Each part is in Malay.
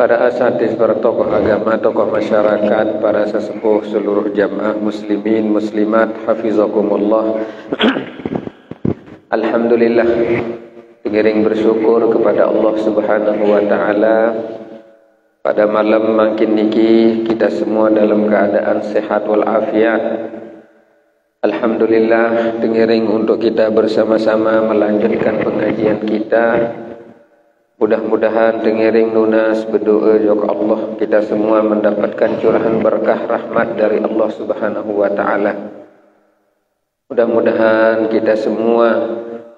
para asatidz, para tokoh agama, tokoh masyarakat, para sesepuh seluruh jamaah muslimin, muslimat, hafizakumullah. Alhamdulillah, pengiring bersyukur kepada Allah Subhanahu wa taala. Pada malam makin niki kita semua dalam keadaan sehat wal afiat. Alhamdulillah, pengiring untuk kita bersama-sama melanjutkan pengajian kita. Mudah-mudahan dengiring nunas berdoa juga Allah, kita semua mendapatkan curahan berkah rahmat dari Allah Subhanahu wa taala. Mudah-mudahan kita semua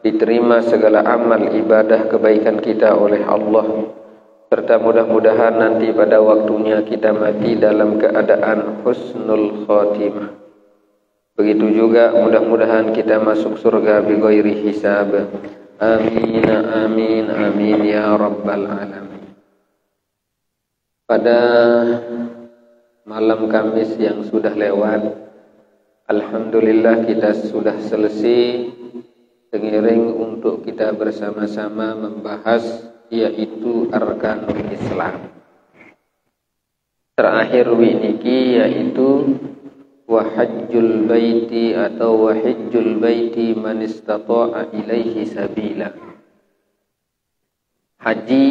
diterima segala amal ibadah kebaikan kita oleh Allah, serta mudah-mudahan nanti pada waktunya kita mati dalam keadaan husnul khatimah. Begitu juga mudah-mudahan kita masuk surga bi ghairi hisab. Amin, amin, amin ya rabbal alamin. Pada malam Kamis yang sudah lewat, alhamdulillah kita sudah selesai pengiring untuk kita bersama-sama membahas yaitu arkanul Islam. Terakhir winiki yaitu wahajjul baiti atau wahajjul baiti man istata'a ilaihi sabila. Haji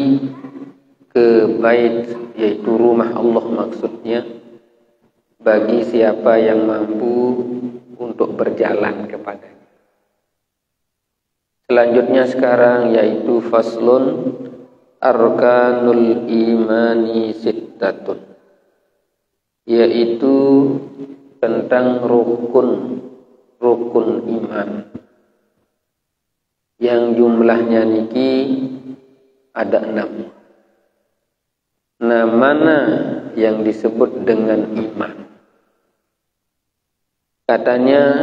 ke bait yaitu rumah Allah maksudnya bagi siapa yang mampu untuk berjalan kepadanya. Selanjutnya sekarang yaitu faslun arkanul imani sittatun, yaitu tentang rukun iman yang jumlahnya niki ada 6. Nah, mana yang disebut dengan iman? Katanya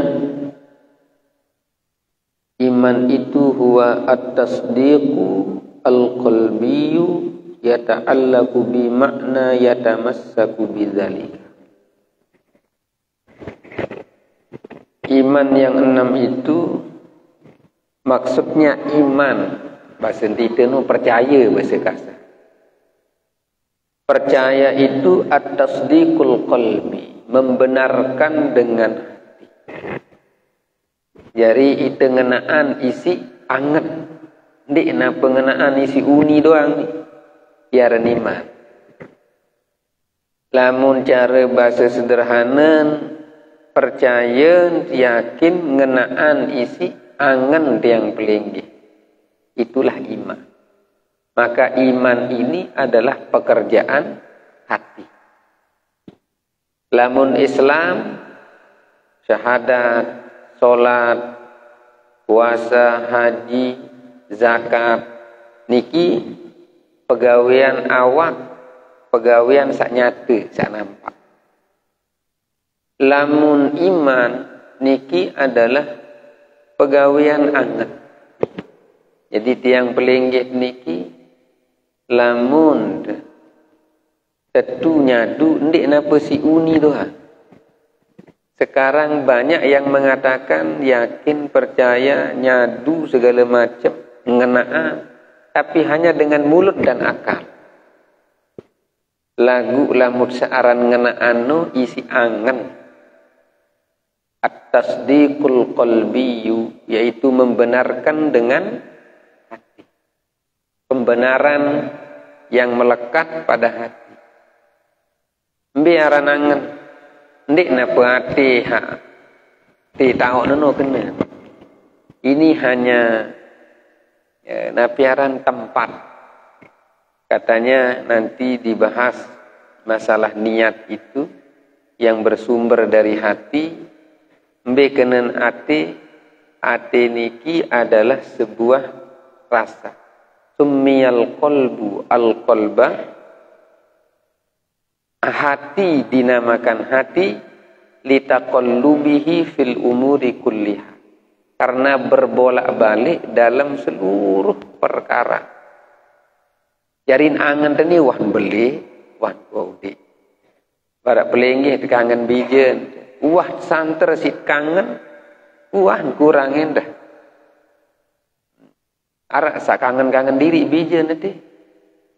iman itu huwa at-tasdiqu al-qalbiyyu yata'allaqu bi ma'na yatamassaku bidzalika. Iman yang 6 itu maksudnya iman bahasa kita nu percaya bahasa kasar. Percaya itu at-tasdiqul qalbi, membenarkan dengan hati. Jadi itu ngenaan isi anget. Ndik na pengenaan isi uni doang nih. Yaran iman. Lamun cara bahasa sederhana percaya, yakin, ngenaan isi angen yang pelinggi. Itulah iman. Maka iman ini adalah pekerjaan hati. Lamun Islam, syahadat, solat, puasa, haji, zakat, niki pegawaian awak, pegawaian sak nyata, sak nampak. Lamun iman niki adalah pegawaian anget. Jadi tiang pelinggih niki lamun tetu nyadu ndik napa si uni doa. Sekarang banyak yang mengatakan yakin, percaya, nyadu segala macam, ngenaan, tapi hanya dengan mulut dan akal. Lagu lamut searan ngenaan no isi angen. At-tasdiqul qalbiyyu, yaitu membenarkan dengan hati. Pembenaran yang melekat pada hati. Biaran angen ndik napa hati ha ti tahu nono kena. Ini hanya napiaran tempat. Katanya nanti dibahas masalah niat itu yang bersumber dari hati. Mbekenen ate niki adalah sebuah rasa. Summiyal qalbu al-qalba. Hati dinamakan hati litaqallubihi fil umuri kulliha. Karena berbolak-balik dalam seluruh perkara. Jarin angan tani wan beli, wan waudi. Barak pelenggih kangen bijen. Wah santer si kangen, wah kurangin dah. Arak sak kangen-kangen diri bija nanti.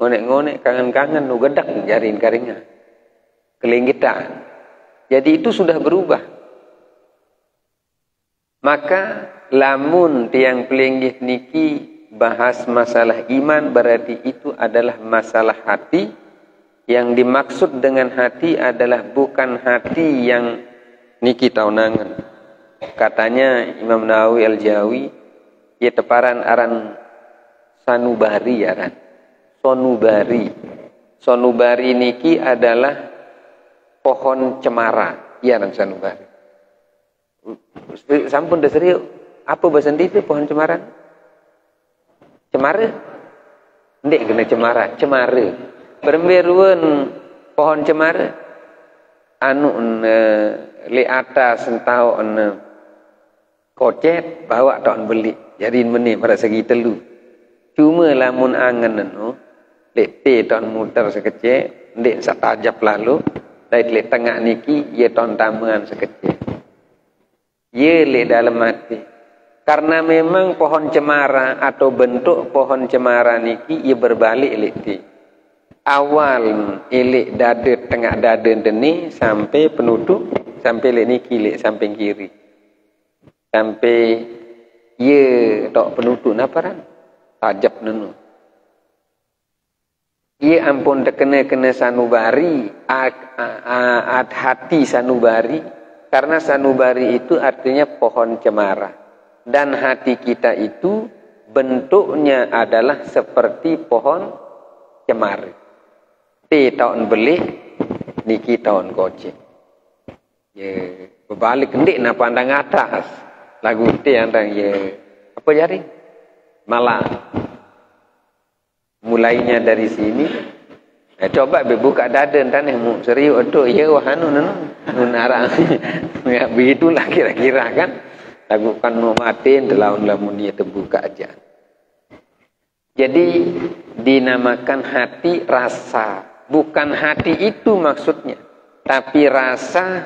ngonek-ngonek kangen-kangen nu gedak jarin karingan. Kelinggitan. Jadi itu sudah berubah. Maka lamun tiang pelinggih niki bahas masalah iman berarti itu adalah masalah hati. Yang dimaksud dengan hati adalah bukan hati yang niki taunangan. Katanya Imam Nawawi Al-Jawi, ia teparan aran sanubari aran. Sonubari. Sonubari niki adalah pohon cemara. Iya aran sanubari. Sampun deseri apa bahasa itu pohon cemara? Cemara? Ndek kena cemara, cemara. Beremberuan pohon cemara anu le atas entau kocet bawa tahun beli jadi menit pada segi telu cuma lamun angen anu lek te tahun muter sekecil ndek satajap lalu dari lek tengah niki ye tahun tamuan sekecil ye lek dalam hati karena memang pohon cemara atau bentuk pohon cemara niki ye berbalik lek te awal ilik dada tengah dada deni sampai penutup sampai lek niki lek samping kiri sampai ye tok penutup naparan tajap nenu ye ampun terkena sanubari hati sanubari karena sanubari itu artinya pohon cemara dan hati kita itu bentuknya adalah seperti pohon cemara. Tahun beli niki tahun kocek ye berbalik ndik na pandang atas lagu te andang ye apa jari malah mulainya dari sini coba buka dada tanah mu serius itu ye wahanu nun arang ya begitulah kira-kira kan lagu kan mau matiin telaun lamun dia terbuka aja jadi dinamakan hati rasa. Bukan hati itu maksudnya, tapi rasa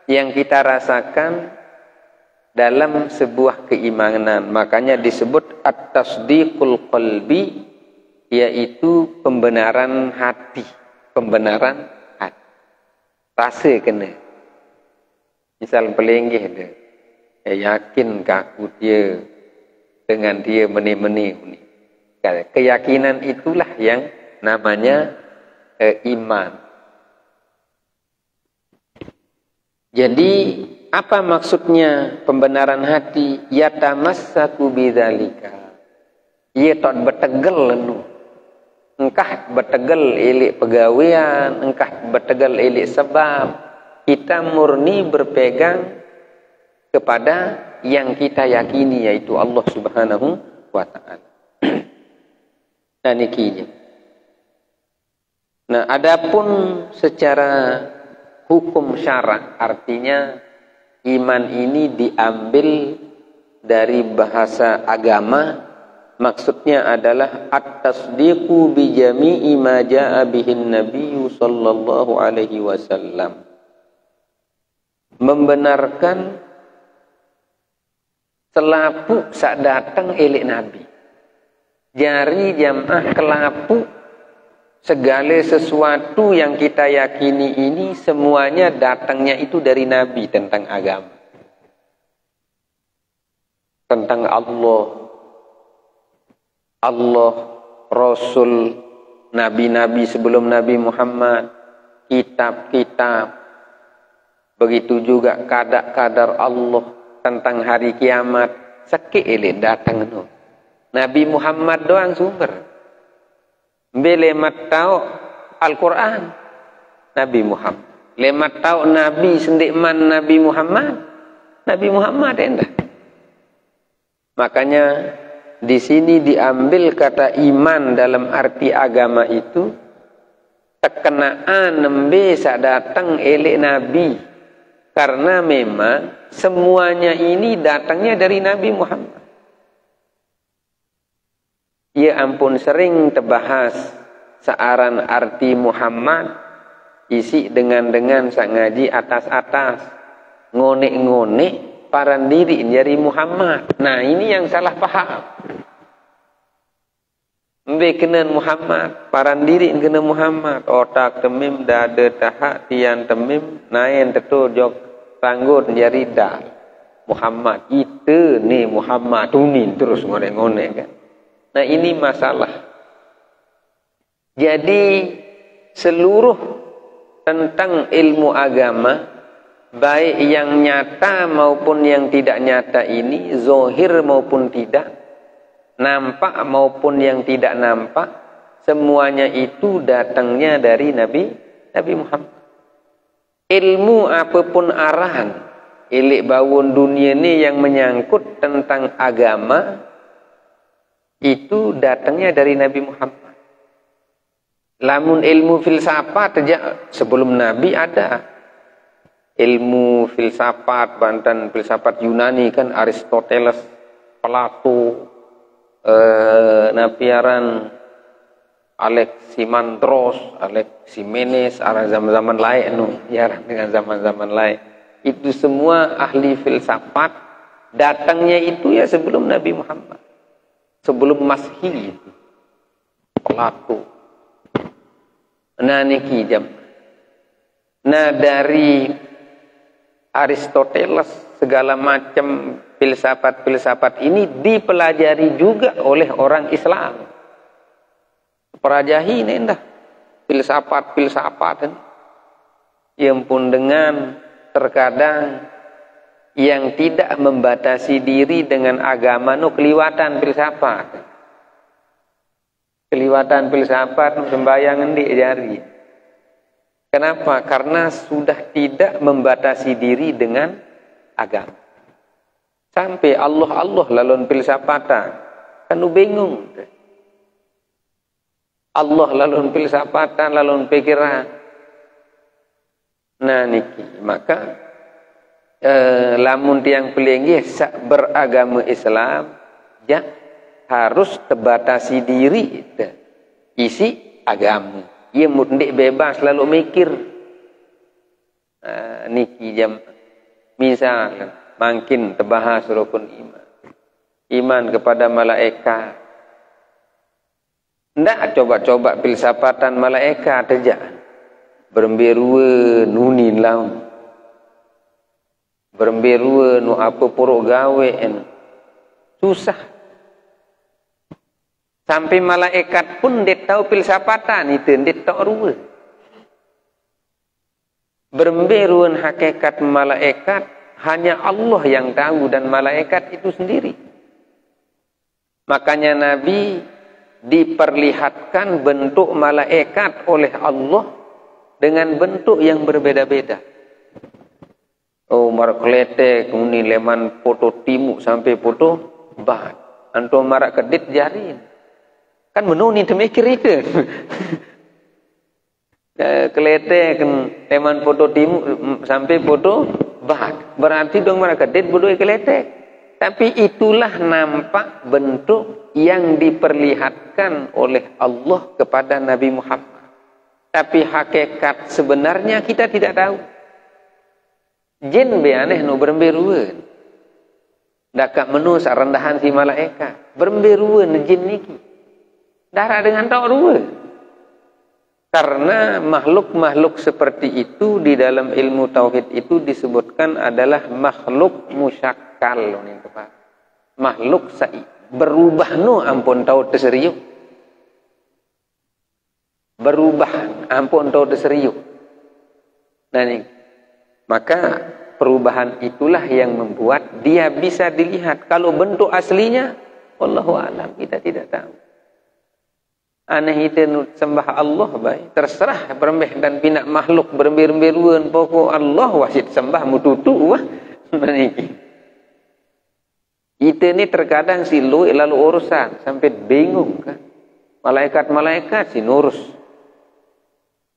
yang kita rasakan dalam sebuah keimanan. Makanya disebut at-tasdiqul qalbi, yaitu pembenaran hati. Pembenaran hati. Rasa kena. Misal pelenggih dia, yakin kaku dia dengan dia meni-meni. Keyakinan itulah yang namanya iman. Jadi apa maksudnya pembenaran hati? Yatamassaku bidzalika. Ia tot betegel lenu. Engkah betegel ilik pegawean, engkah betegel ilik sebab kita murni berpegang kepada yang kita yakini yaitu Allah Subhanahu wa taala. Nah nikinya. Nah, adapun secara hukum syarak artinya iman ini diambil dari bahasa agama, maksudnya adalah at-tasdiqu bi jami'i ma jaa'a bihin nabiyyu sallallahu alaihi wasallam. Membenarkan selapu sak datang elik nabi. Jari jamaah kelapu segala sesuatu yang kita yakini ini semuanya datangnya itu dari Nabi tentang agama. Tentang Allah, Rasul, Nabi-Nabi sebelum Nabi Muhammad, kitab-kitab. Begitu juga kadar Allah tentang hari kiamat. Sekali datang itu. Nabi Muhammad doang sumber. Lemat tahu Al-Quran Nabi Muhammad. Lemat tahu Nabi sendikman Nabi Muhammad endah. Makanya di sini diambil kata iman dalam arti agama itu terkenaan nembe sak datang elek Nabi karena memang semuanya ini datangnya dari Nabi Muhammad. Ya ampun sering terbahas searan arti Muhammad isi dengan sak ngaji atas-atas ngonek-ngonek paran diri jadi Muhammad. Nah ini yang salah paham. Mbe kena Muhammad, paran diri kena Muhammad, otak temim, dada tahak, tian temim, naen tetu jok ranggut jari dah. Muhammad, itu ni Muhammad tunin terus ngone-ngone kan. Nah ini masalah. Jadi seluruh tentang ilmu agama, baik yang nyata maupun yang tidak nyata ini, zohir maupun tidak, nampak maupun yang tidak nampak, semuanya itu datangnya dari Nabi Muhammad. Ilmu apapun arahan, ilik bawun dunia ini yang menyangkut tentang agama, itu datangnya dari Nabi Muhammad. Lamun ilmu filsafat sejak sebelum Nabi ada. Ilmu filsafat, bantan filsafat Yunani kan Aristoteles, Plato, napiaran Aleximandros, Aleximenes, arah zaman-zaman lain jarang dengan zaman-zaman lain. Itu semua ahli filsafat datangnya itu ya sebelum Nabi Muhammad. Sebelum Masehi itu. Plato. Nah niki jam. Nah dari Aristoteles segala macam filsafat-filsafat ini dipelajari juga oleh orang Islam. Perajahi ini endah. Filsafat-filsafat yang pun dengan terkadang yang tidak membatasi diri dengan agama no keliwatan filsafat. Keliwatan filsafat sembahyang di jari. Kenapa? Karena sudah tidak membatasi diri dengan agama. Sampai Allah lalun filsafatan. Kan bingung. Allah lalun filsafatan, lalun pikiran. Nah niki, maka lamun tiang pelenggi beragama Islam, ya harus terbatasi diri isi agama. Ia mundik bebas lalu mikir. Niki jam misal makin terbahas rukun iman. Iman kepada malaikat. Ndak coba-coba filsafatan malaikat aja. Beremberua nunin laun. Beremberua nu apa puruk gawe susah. Sampai malaikat pun dia tahu filsafatan itu, dia tak rua. Beremberuan hakikat malaikat hanya Allah yang tahu dan malaikat itu sendiri. Makanya Nabi diperlihatkan bentuk malaikat oleh Allah dengan bentuk yang berbeda-beda. Oh, marak kletek, kemudian leman foto timuk sampai foto bahat. Antum marak kedit jarin. Kan menuni temikir itu. Kelete kan teman foto timu sampai foto bahat. Berarti dong mereka kedit bodoh kelete. Tapi itulah nampak bentuk yang diperlihatkan oleh Allah kepada Nabi Muhammad. Tapi hakikat sebenarnya kita tidak tahu. Jin be aneh no beremberuan. Dakak menu sarendahan si malaikat. Beremberuan jin niki. Darah dengan tak dua. Karena makhluk-makhluk seperti itu di dalam ilmu tauhid itu disebutkan adalah makhluk musyakkal. Makhluk berubah no ampun tahu terseriuk. Berubah ampun tahu terseriuk. Nah ini. Maka perubahan itulah yang membuat dia bisa dilihat. Kalau bentuk aslinya, wallahu a'lam, kita tidak tahu. Aneh itu sembah Allah baik. Terserah berembeh dan pinak makhluk berember-emberuan pokok Allah wasit sembah mututu wah. Itu ni terkadang silu lalu urusan sampai bingung kan. Malaikat-malaikat si nurus.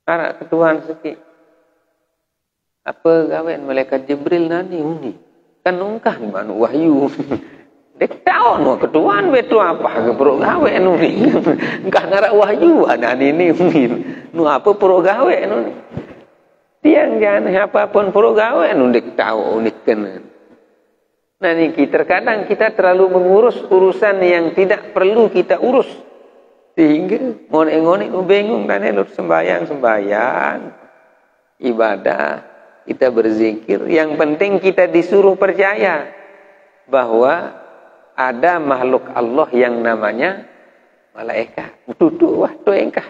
Arak ketuhan sikit. Apa gawean malaikat Jibril nani uni? Kan ungkah di mana wahyu. Dek tahu no ketuaan betul apa ke perut gawe nu ni. Engkah ngarak wahyu ana ini uni. Nu apa perut gawe nu. Tiang jangan apapun perut gawe nu dek tahu unik kena. Nah ni terkadang kita terlalu mengurus urusan yang tidak perlu kita urus. Sehingga ngonek-ngonek bingung dan elok sembahyang ibadah, kita berzikir. Yang penting kita disuruh percaya bahwa ada makhluk Allah yang namanya malaikat. Duduk waktu engkah.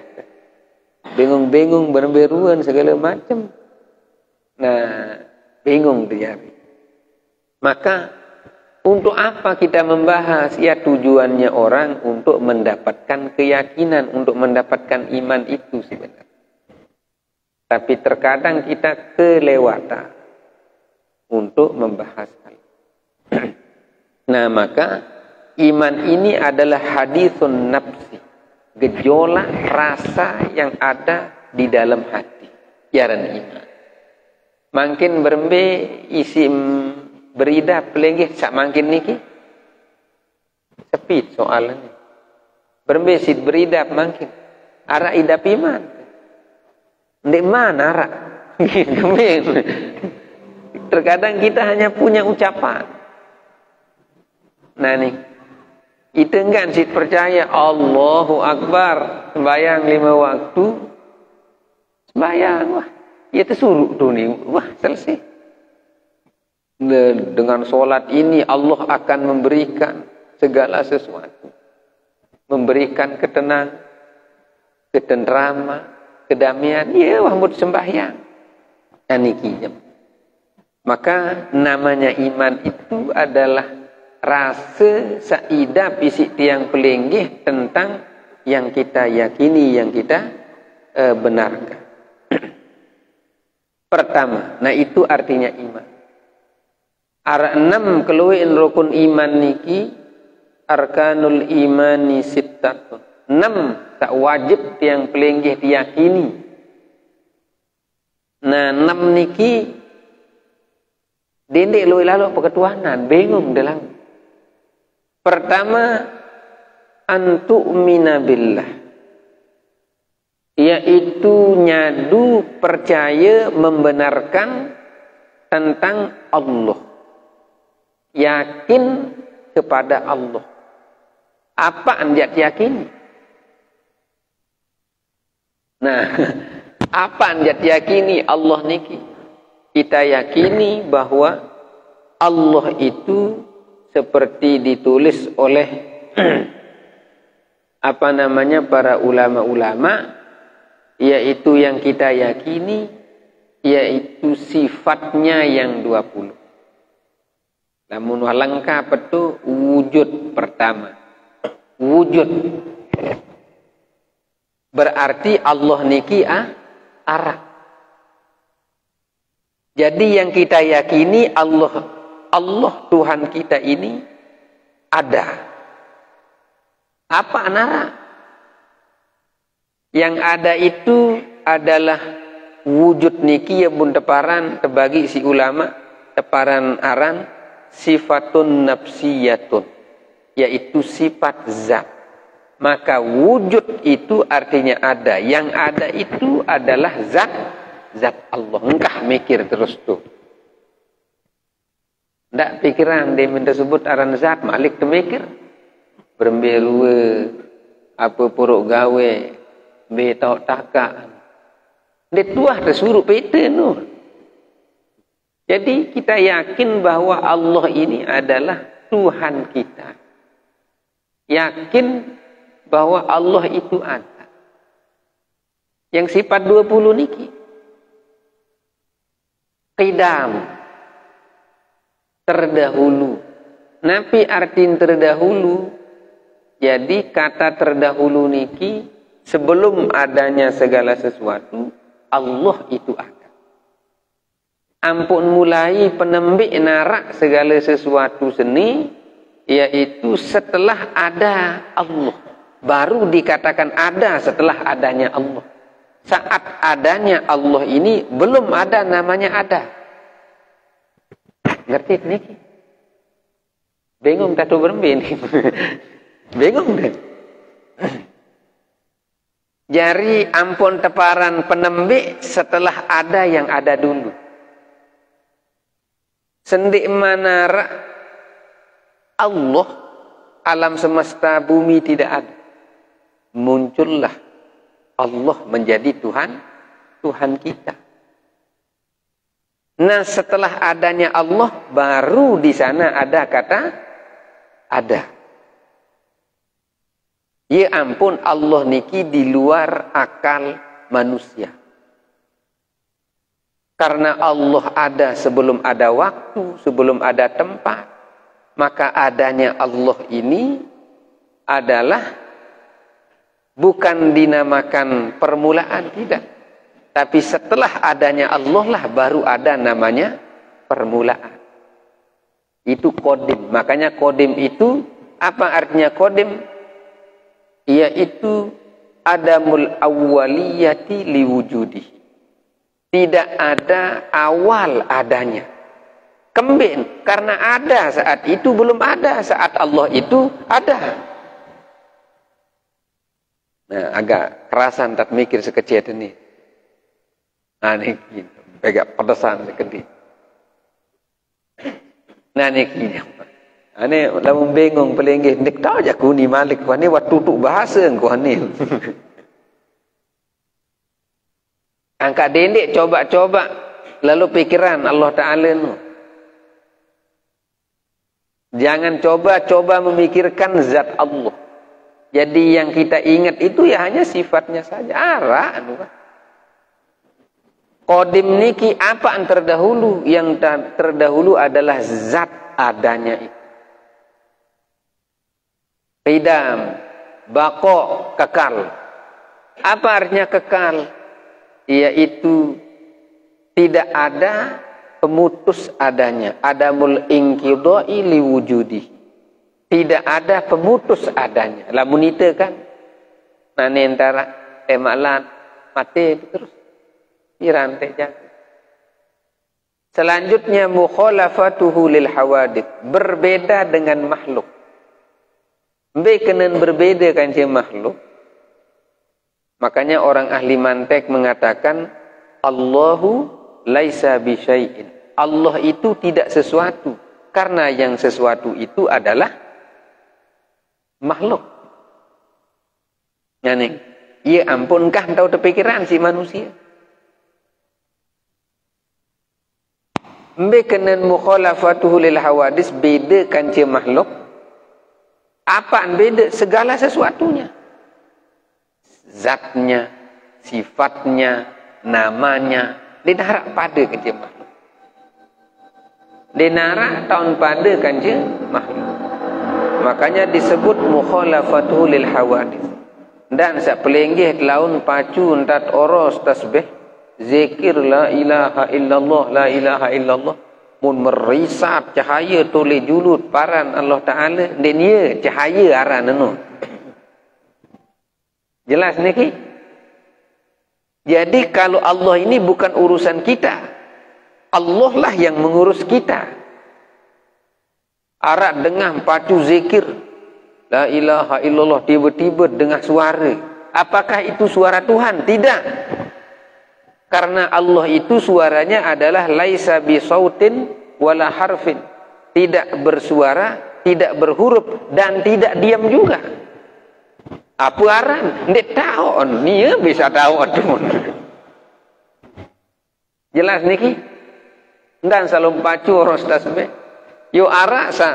Bingung-bingung berberuan segala macam. Nah, bingung dia. Maka untuk apa kita membahas? Ya tujuannya orang untuk mendapatkan keyakinan, untuk mendapatkan iman itu sebenarnya. Tapi terkadang kita kelewatan untuk membahas hal. Nah, maka iman ini adalah haditsun nafsi, gejolak rasa yang ada di dalam hati. Jaran iman. Makin berembe isim beridap lagi sak makin niki sepit soalnya. Berembe sid beridap makin ara idap iman. Ndek mana ara? Terkadang kita hanya punya ucapan. Nah nih, itu enggak sid percaya Allahu Akbar, sembahyang 5 waktu. Sembahyang, wah, ya tersuruh tuh nih, wah selesai. Dengan sholat ini Allah akan memberikan segala sesuatu. Memberikan ketenangan, ketenteraman, kedamaian. Ya, wahmud sembahyang. Anikinya. Maka namanya iman itu adalah rasa saidah bisik tiang pelinggih tentang yang kita yakini, yang kita benarkan. Pertama, nah itu artinya iman. Ara 6 keluhin rukun iman niki arkanul imani sittatun. 6 tak wajib tiang pelinggih diyakini. Nah 6 niki dendek luwi lalu peketuanan bingung dalam. Pertama antu'mina billah, yaitu nyadu percaya membenarkan tentang Allah. Yakin kepada Allah. Apa anjat yakini? Nah, apa anjat yakini Allah niki? Kita yakini bahwa Allah itu seperti ditulis oleh para ulama-ulama, yaitu yang kita yakini, yaitu sifatnya yang 20. Namun lengkap itu wujud pertama. Wujud. Berarti Allah niki arah. Jadi yang kita yakini Allah Tuhan kita ini ada. Apa anara? Yang ada itu adalah wujud niki ya bun teparan terbagi si ulama teparan aran sifatun nafsiyatun, yaitu sifat zat. Maka wujud itu artinya ada. Yang ada itu adalah zat Allah. Engkah mikir terus tuh. Ndak pikiran dia tersebut aran zat malik temikir. Beremberue apa puruk gawe betok taka. Dia tuah tersuruh pete nu. Jadi kita yakin bahwa Allah ini adalah Tuhan kita. Yakin bahwa Allah itu ada. Yang sifat 20 niki. Qidam. Terdahulu. Napi artin terdahulu. Jadi kata terdahulu niki, sebelum adanya segala sesuatu, Allah itu ada. Ampun mulai penembik narak segala sesuatu seni, yaitu setelah ada Allah. Baru dikatakan ada setelah adanya Allah. Saat adanya Allah ini belum ada namanya ada. Ngerti nih? Bingung tak tuh berembin. Bingung deh. Jari ampun teparan penembik setelah ada yang ada dulu. Sendik manara Allah alam semesta bumi tidak ada. muncullah Allah menjadi Tuhan kita. Nah, setelah adanya Allah, baru di sana ada kata ada. Ya ampun, Allah niki di luar akal manusia. Karena Allah ada sebelum ada waktu, sebelum ada tempat, maka adanya Allah ini adalah bukan dinamakan permulaan, tidak. Tapi setelah adanya Allah lah baru ada namanya permulaan. Itu kodim. Makanya kodim itu, apa artinya kodim? Yaitu adamul awwaliyati liwujudihi. Tidak ada awal adanya. Kembali, karena ada saat itu belum ada, saat Allah itu ada. Nah, agak kerasan tak mikir sekecil ini. Nah, ini agak pedesan sekecil. Nah, ini ane lamun bingung pelengge nek tahu aja ku ni malik ku ni waktu tutuk bahasa ku ni. Angkat dendek coba-coba lalu pikiran Allah Taala nu. Jangan coba-coba memikirkan zat Allah. Jadi yang kita ingat itu ya hanya sifatnya saja. Ara anu. Qadim niki apa yang terdahulu? Yang terdahulu adalah zat adanya itu. Qidam, baqo, kekal. Apa artinya kekal? Yaitu tidak ada pemutus adanya. Adamul inqidai liwujudi. Tidak ada pemutus adanya. Lamun itu kan nane antara malat mati terus dirantai jatuh. Selanjutnya mukhalafatuhu lil hawadith, berbeda dengan makhluk. Bekenen berbeda kan si makhluk. Makanya orang ahli mantek mengatakan Allahu laisa bisyai'in. Allah itu tidak sesuatu, karena yang sesuatu itu adalah makhluk. Yani, ya ampunkah tahu terpikiran si manusia? Bekenen mukhalafatuhu lil hawadis, beda kan si makhluk. Apaan beda? Segala sesuatunya. Zatnya, sifatnya, namanya, dinara pada kerja makhluk. Dinara tahun pada kerja makhluk. Makanya disebut mukhalafatuhu lil hawadis. Dan sapelenggih laun pacu entat oros tasbih zikir la ilaha illallah, la ilaha illallah. Mun merisap cahaya toleh julut paran Allah Ta'ala, dan ia cahaya aran anu. Jelas niki? Jadi kalau Allah ini bukan urusan kita, Allah lah yang mengurus kita. Arak dengar pacu zikir la ilaha illallah, tiba-tiba dengar suara. Apakah itu suara Tuhan? Tidak. Karena Allah itu suaranya adalah laisa bisautin wala harfin. Tidak bersuara, tidak berhuruf, dan tidak diam juga. Apa aran? Ndak tahu, dia bisa tahu adun. Jelas niki? Dan salom pacu oros tasbih. Yo ara sa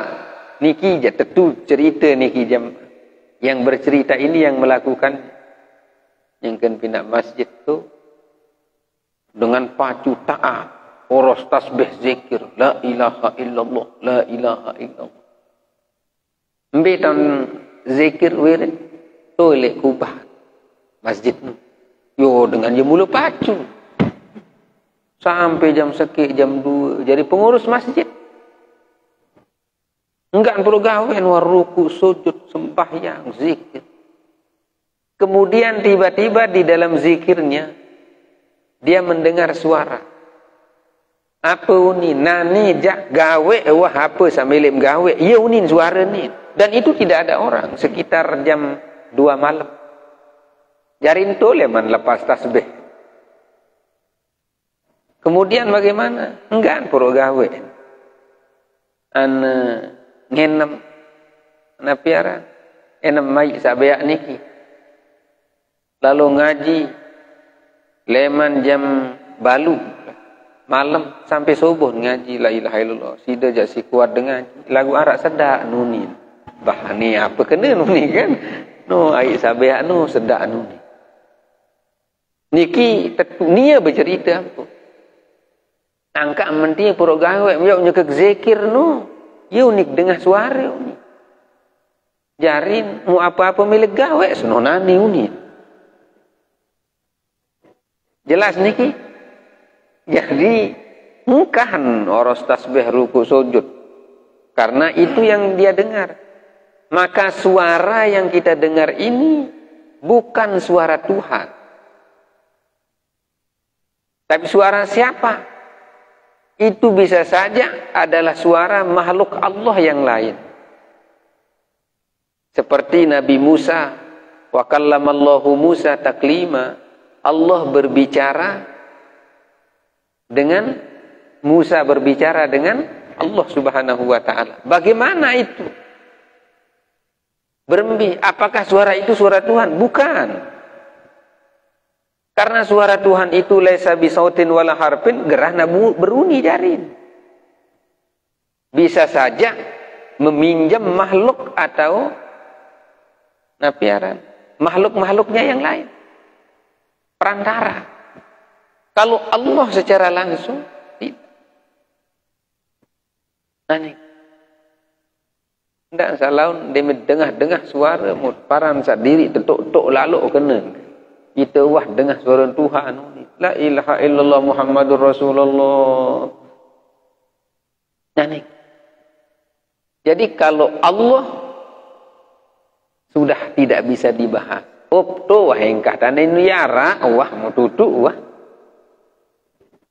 niki je tentu cerita niki jam yang bercerita ini yang melakukan yang kan pindah masjid tu dengan pacu taat oros tasbih zikir la ilaha illallah, la ilaha illallah. Mbetan zikir wirid toleh kubah masjid nu. Yo dengan je mula pacu sampai jam sekik jam 2 jadi pengurus masjid. Enggak perlu gawen war ruku sujud sembahyang zikir. Kemudian tiba-tiba di dalam zikirnya dia mendengar suara. Apa uni nani jak gawe wah apa sambil gawe ia unin suara ni. Dan itu tidak ada orang sekitar jam 2 malam. Jarin tole man lepas tasbih. Kemudian bagaimana? Enggak perlu gawe. Ngenem na piara enam mai sabeak niki lalu ngaji leman jam balu malam sampai subuh ngaji la ilaha illallah sida jak si kuat dengan lagu arak sedak nunin bah ni apa kena nuni kan no ai sabeh no sedak nuni niki nia bercerita apa angka menti pura gawe yo nyek zikir no yo unik dengan suara unik jarin mu apa-apa milik gawe sunonani unik jelas niki. Jadi mungkahan oros tasbih ruku sujud karena itu yang dia dengar. Maka suara yang kita dengar ini bukan suara Tuhan. Tapi suara siapa? Itu bisa saja adalah suara makhluk Allah yang lain. Seperti Nabi Musa, wa kallamallahu Musa taklima. Allah berbicara dengan Musa berbicara dengan Allah Subhanahu wa taala. Bagaimana itu? Berembih, apakah suara itu suara Tuhan? Bukan. Karena suara Tuhan itu laisa bisautin wala harfin, gerahna beruni jarin. Bisa saja meminjam makhluk atau napiaran, makhluk-makhluknya yang lain. Perantara. Kalau Allah secara langsung tidak. Aneh. Tidak salah dia dengar suara paran sadiri tetuk-tuk lalu kena. Kita wah dengar suara Tuhan. La ilaha illallah Muhammadur Rasulullah. Aneh. Jadi kalau Allah sudah tidak bisa dibahas. Opto wah engkah tanen yara wah mau tutuk wah.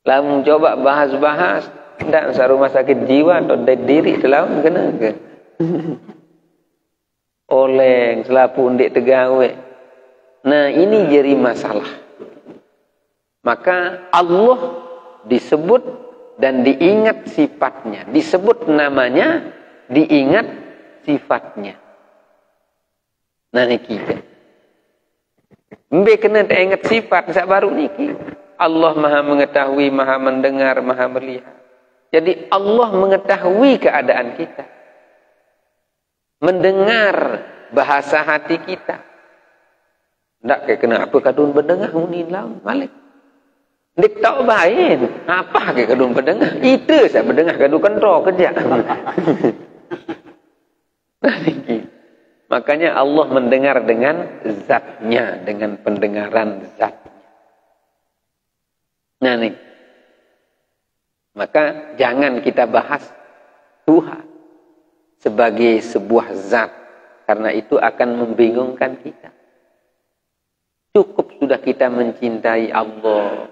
Lalu coba bahas-bahas, tidak usah rumah sakit jiwa atau diri selalu kena ke. Oleng, selapu undik tegawe. Nah ini jadi masalah. Maka Allah disebut dan diingat sifatnya. Disebut namanya, diingat sifatnya. Nah niki. Mbe kena ingat sifat, sak baru niki. Allah maha mengetahui, maha mendengar, maha melihat. Jadi Allah mengetahui keadaan kita. Mendengar bahasa hati kita. Tak kayak kenapa kadun berdengar unin laun malik. Dik tak baik. Apa kayak kadun berdengar? Itu saya berdengar kadun kontrol kerja. Makanya Allah mendengar dengan zatnya, dengan pendengaran zat. Nah nih, maka jangan kita bahas Tuhan sebagai sebuah zat, karena itu akan membingungkan kita. Cukup sudah kita mencintai Allah,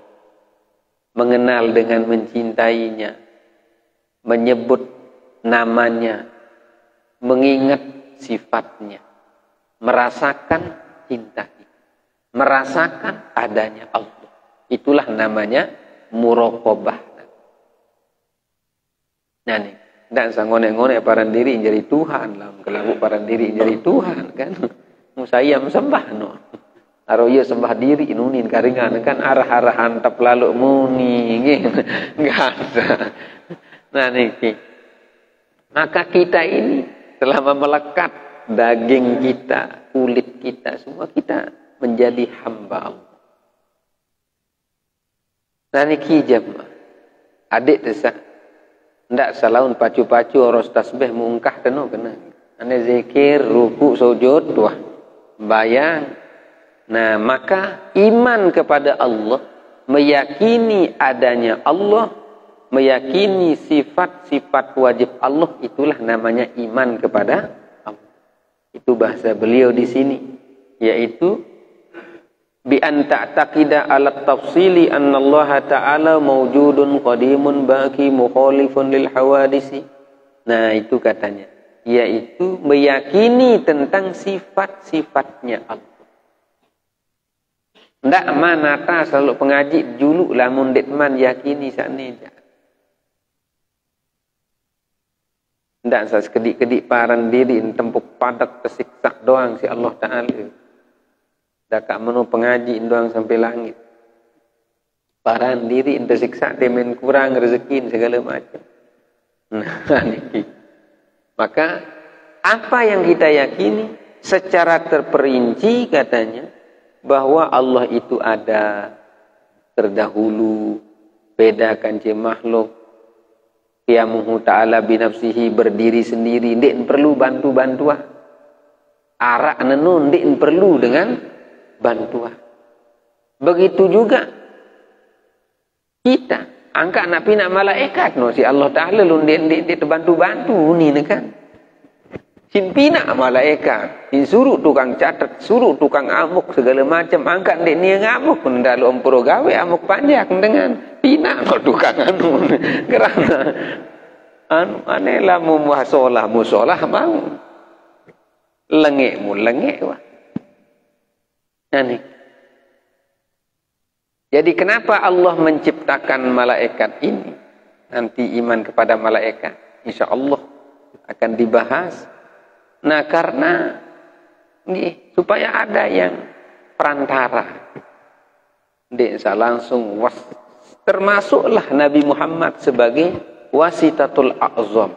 mengenal dengan mencintainya, menyebut namanya, mengingat sifatnya, merasakan cinta itu, merasakan adanya Allah. Itulah namanya muraqabah. Nah nih, dan sangone-ngone paran diri jadi Tuhan lah, kelabu paran diri jadi Tuhan kan. Musayam sembah no. Aroyo sembah diri nunin karingan kan arah-arahan tap lalu muni enggak ada. Nah niki. Maka kita ini selama melekat daging kita, kulit kita, semua kita menjadi hamba Allah. Nah niki jemaah. Adik desa. Ndak salaun pacu-pacu oros tasbih mungkah teno kena. Ane zikir, ruku, sujud, wah. Bayang. Nah, maka iman kepada Allah, meyakini adanya Allah, meyakini sifat-sifat wajib Allah, itulah namanya iman kepada Allah. Itu bahasa beliau di sini, yaitu bi an ta'taqida ala tafsili anna Allah ta'ala mawjudun qadimun baqi mukhalifun lil hawadisi. Nah, itu katanya, yaitu meyakini tentang sifat-sifatnya Allah. Ndak manata selalu pengaji dulu lamun detman yakini sakne. Ndak sa sekedik-kedik paran diri tempuk padat tersiksa doang si Allah Ta'ala. Dah kak menu pengaji doang sampai langit. Paran diri tersiksa temen kurang rezeki segala macam. Nah, niki. Maka apa yang kita yakini secara terperinci katanya bahwa Allah itu ada terdahulu, bedakan je makhluk, qiyamuhu ta'ala binafsihi, berdiri sendiri, ndik perlu bantuan. Arak nenun ndik perlu dengan bantuan. Begitu juga kita angkat nak pinak malaikat no si Allah Ta'ala lu ndik bantu ni kan. Sin pinak malaikat, sin suruh tukang catat, suruh tukang amuk segala macam, angkat ndik ni ngamuk pun dalu ampuro gawe amuk panjang dengan pinak no tukang anu. Kerana anelah musolah mau. Lengek wah. Ini. Jadi kenapa Allah menciptakan malaikat ini? Nanti iman kepada malaikat, insya Allah akan dibahas. Nah karena supaya ada yang perantara. Desa langsung termasuklah Nabi Muhammad sebagai wasitatul a'zam,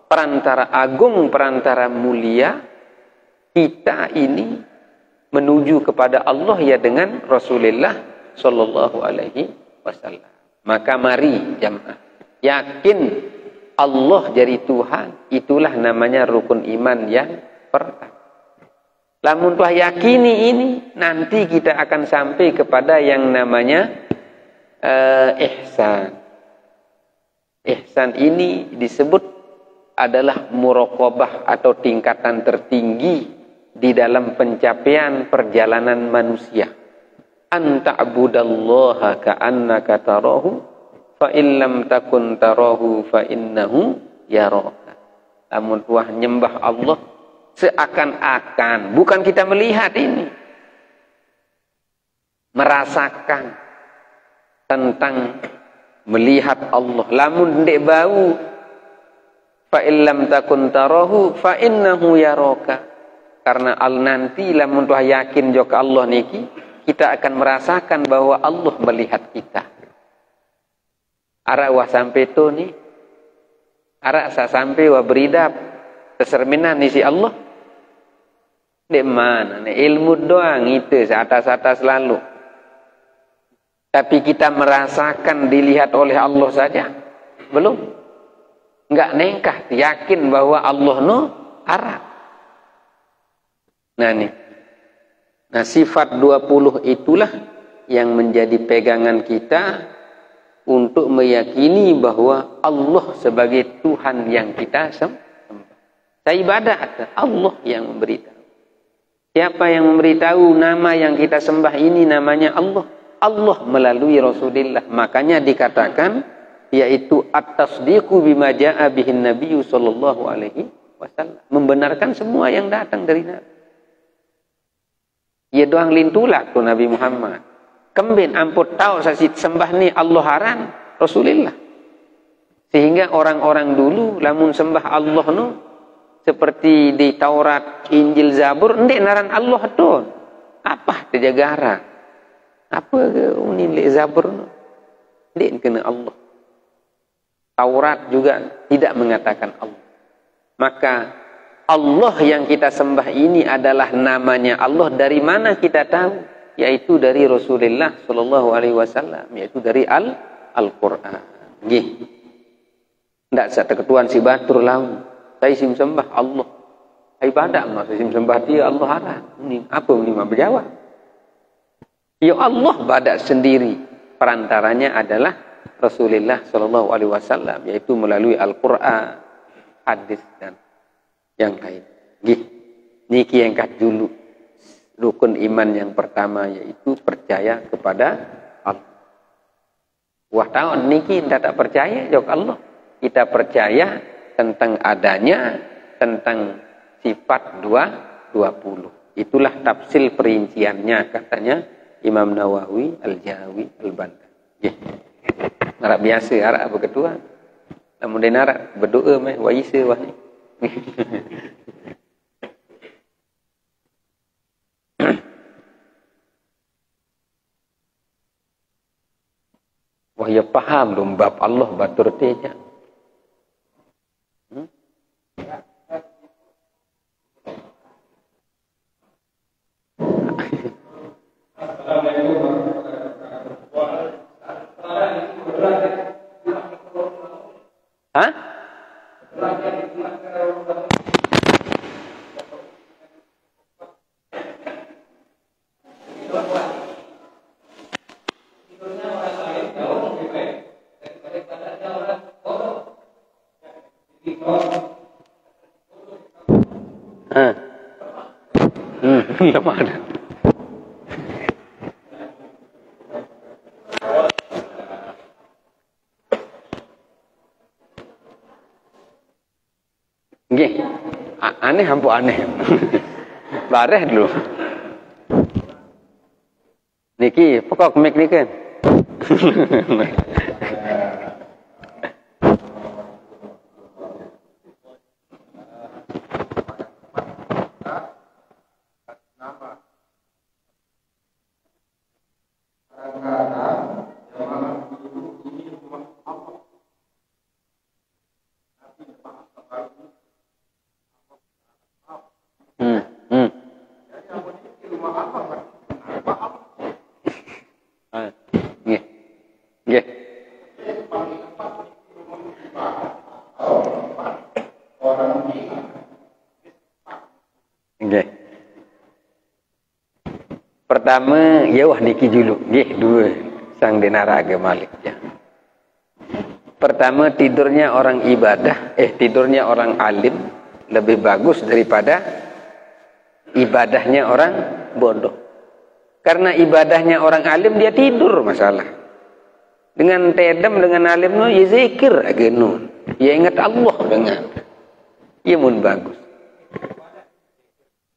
perantara agung, perantara mulia kita ini menuju kepada Allah ya dengan Rasulullah sallallahu alaihi wasallam. Maka mari jamaah yakin Allah jadi Tuhan, itulah namanya rukun iman yang pertama. Lamun telah yakini ini, nanti kita akan sampai kepada yang namanya ihsan. Ihsan ini disebut adalah muraqabah atau tingkatan tertinggi di dalam pencapaian perjalanan manusia. Anta'budallaha ka'annaka tarahu fa illam takun tarahu fa innahu yaraka. Lamun tuah nyembah Allah seakan-akan, bukan kita melihat ini, merasakan tentang melihat Allah. Lamun ndek bau fa illam takun tarahu fa innahu yaraka. Karena nanti lamun tuah yakin joka Allah niki, kita akan merasakan bahwa Allah melihat kita. Arak wah sampai tu ni, arak sa sampai wah beridap keserminan ni si Allah. Dek mana ni ilmu doang itu atas-atas lalu. Tapi kita merasakan dilihat oleh Allah saja belum. Enggak nengkah yakin bahwa Allah no arak. Nah nih. Nah sifat 20 itulah yang menjadi pegangan kita untuk meyakini bahwa Allah sebagai Tuhan yang kita sembah. Saya ibadat Allah yang memberitahu. Siapa yang memberitahu nama yang kita sembah ini namanya Allah? Allah melalui Rasulullah. Makanya dikatakan yaitu at-tasdiqu bima jaa bihin nabiyyu sallallahu alaihi wasallam. Membenarkan semua yang datang dari Nabi. Ya doang lintulak tu Nabi Muhammad. Kembin ampun tahu sasit sembah ni Allah haran Rasulullah. Sehingga orang-orang dulu lamun sembah Allah nu seperti di Taurat, Injil, Zabur, ndek naran Allah tu. Apa terjagara? Apa ke unin Zabur nu? Ndek kena Allah. Taurat juga tidak mengatakan Allah. Maka Allah yang kita sembah ini adalah namanya Allah. Dari mana kita tahu? Yaitu dari Rasulullah sallallahu alaihi wasallam, yaitu dari Al-Qur'an. Nggih. Ndak sateketuan si batur laun. Saya sim sembah Allah. Ibadah mah sim sembah dia Allah haram. Ini apa ini mah berjawab? Ya Allah badak sendiri. Perantaranya adalah Rasulullah sallallahu alaihi wasallam, yaitu melalui Al-Qur'an, hadis dan yang lain. Gih, niki yang kat dulu rukun iman yang pertama yaitu percaya kepada Allah. Wah tahu niki tidak percaya jok Allah. Kita percaya tentang adanya, tentang sifat 20. Itulah tafsir perinciannya katanya Imam Nawawi, Al-Jawi, Al-Bantan. Gih. Arab biasa, Arab apa ketua? Namun dia narak berdoa meh wa isa wah ni. ya paham dong bab Allah batur teja. Hah? Lemah ada. Nggih. Aneh hampu aneh. Bareh dulu. Niki pokok mic niki. Pertama, ya wah niki dulu. Nggih, dua sang denaraga Malik ya. Pertama, tidurnya orang ibadah, tidurnya orang alim lebih bagus daripada ibadahnya orang bodoh. Karena ibadahnya orang alim dia tidur masalah. Dengan tedem dengan alim no ya zikir ageno. Ya ingat Allah dengan. Ya mun bagus.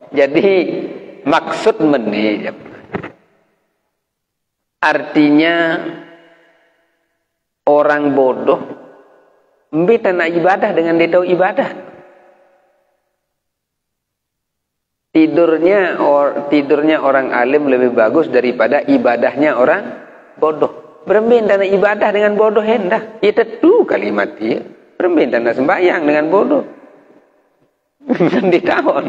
Jadi maksud meni artinya orang bodoh mbita nak ibadah dengan dia tahu ibadah. Tidurnya orang alim lebih bagus daripada ibadahnya orang bodoh. Berbeda ibadah dengan bodoh hendak. Itu tentu kalimat dia. Berbeda sembahyang dengan bodoh. Dan ditahun.